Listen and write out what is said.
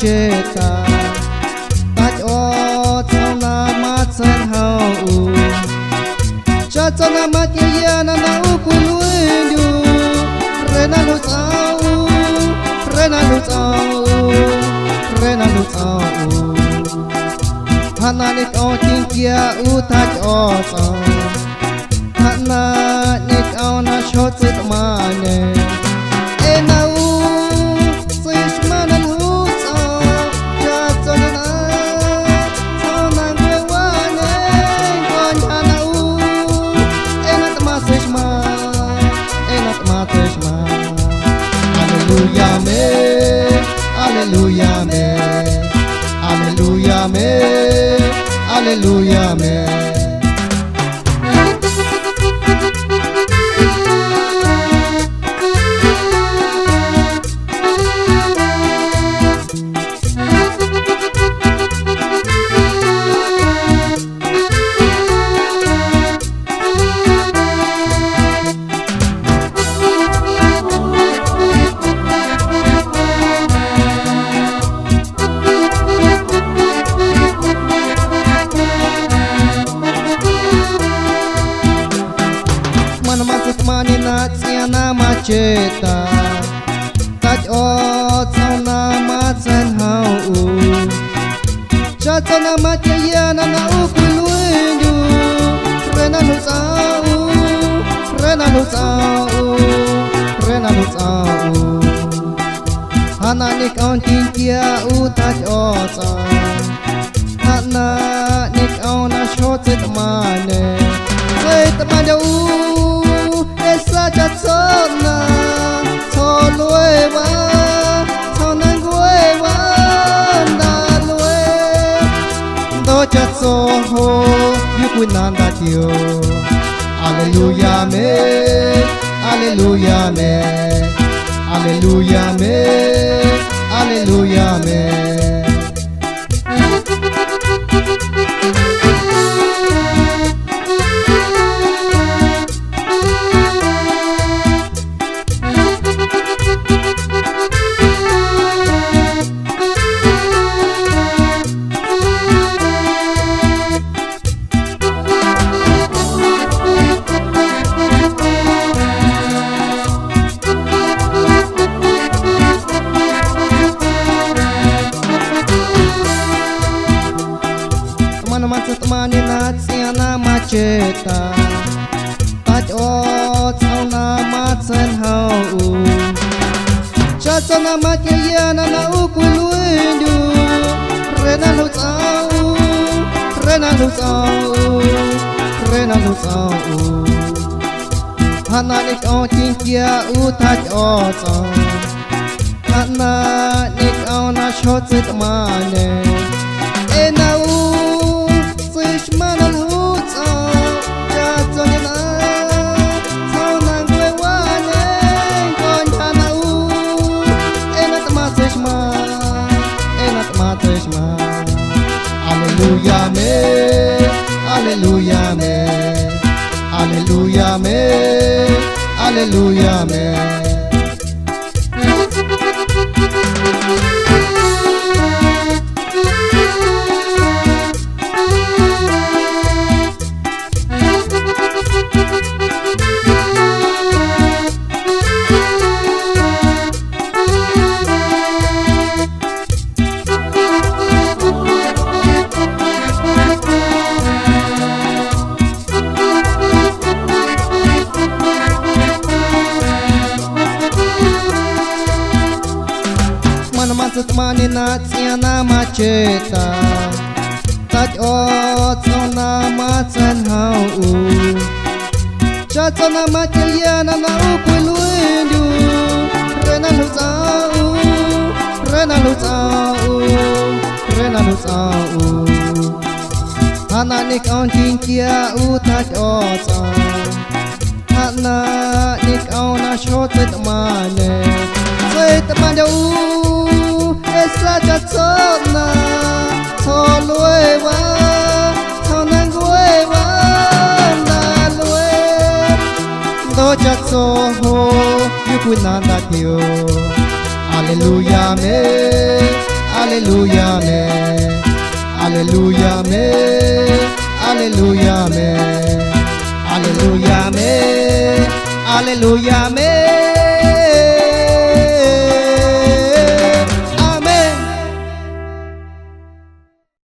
cheta tach o chona ma chen hao cha chona ma kia na na u ku luin du re na lu chao re na lu chao re na lu chao hana ni o tin kia u tach o chao hana ni o na cho chit ma ne e na u Alleluia me, Alleluia me, Alleluia me, Alleluia me. Mani na tsiana macheta tach o tsana ma chen hao cha tsana ma kia na na u ku luin du re na lu chao re na lu chao re na lu chao hana ni kaun tin kia u tach o chao hana ni kaun na cho chit ma ne chit ma du sa cha chona cho lue wa cho nan gue wa da lue do cha cho ho yu ku nan da dio alleluia me alleluia me alleluia me alleluia me. Mani na tsiana macheta tach o chona ma chen hao cha chona ma kia na na u ku luin du re na lu chao re na lu chao re na lu chao hana ni o tin kia u tach o chao hana ni o na cho chit ma ne e na u Alleluia me, Alleluia me, Alleluia me, Alleluia me. Mani na tsiana macheta tach o tsona ma chen hao cha tsona ma kia na na u ku luin du re na lu chao re na lu chao re na lu chao hana ni kaun tin kia u tach o chao hana ni kaun na cho chit ma ne chit ma du sa cha chona cho lue wa cho nan gue wa da lue do cha cho ho yu ku nan da dio alleluia me Alléluia mais Alléluia mais Alléluia mais Alléluia mais Alléluia mais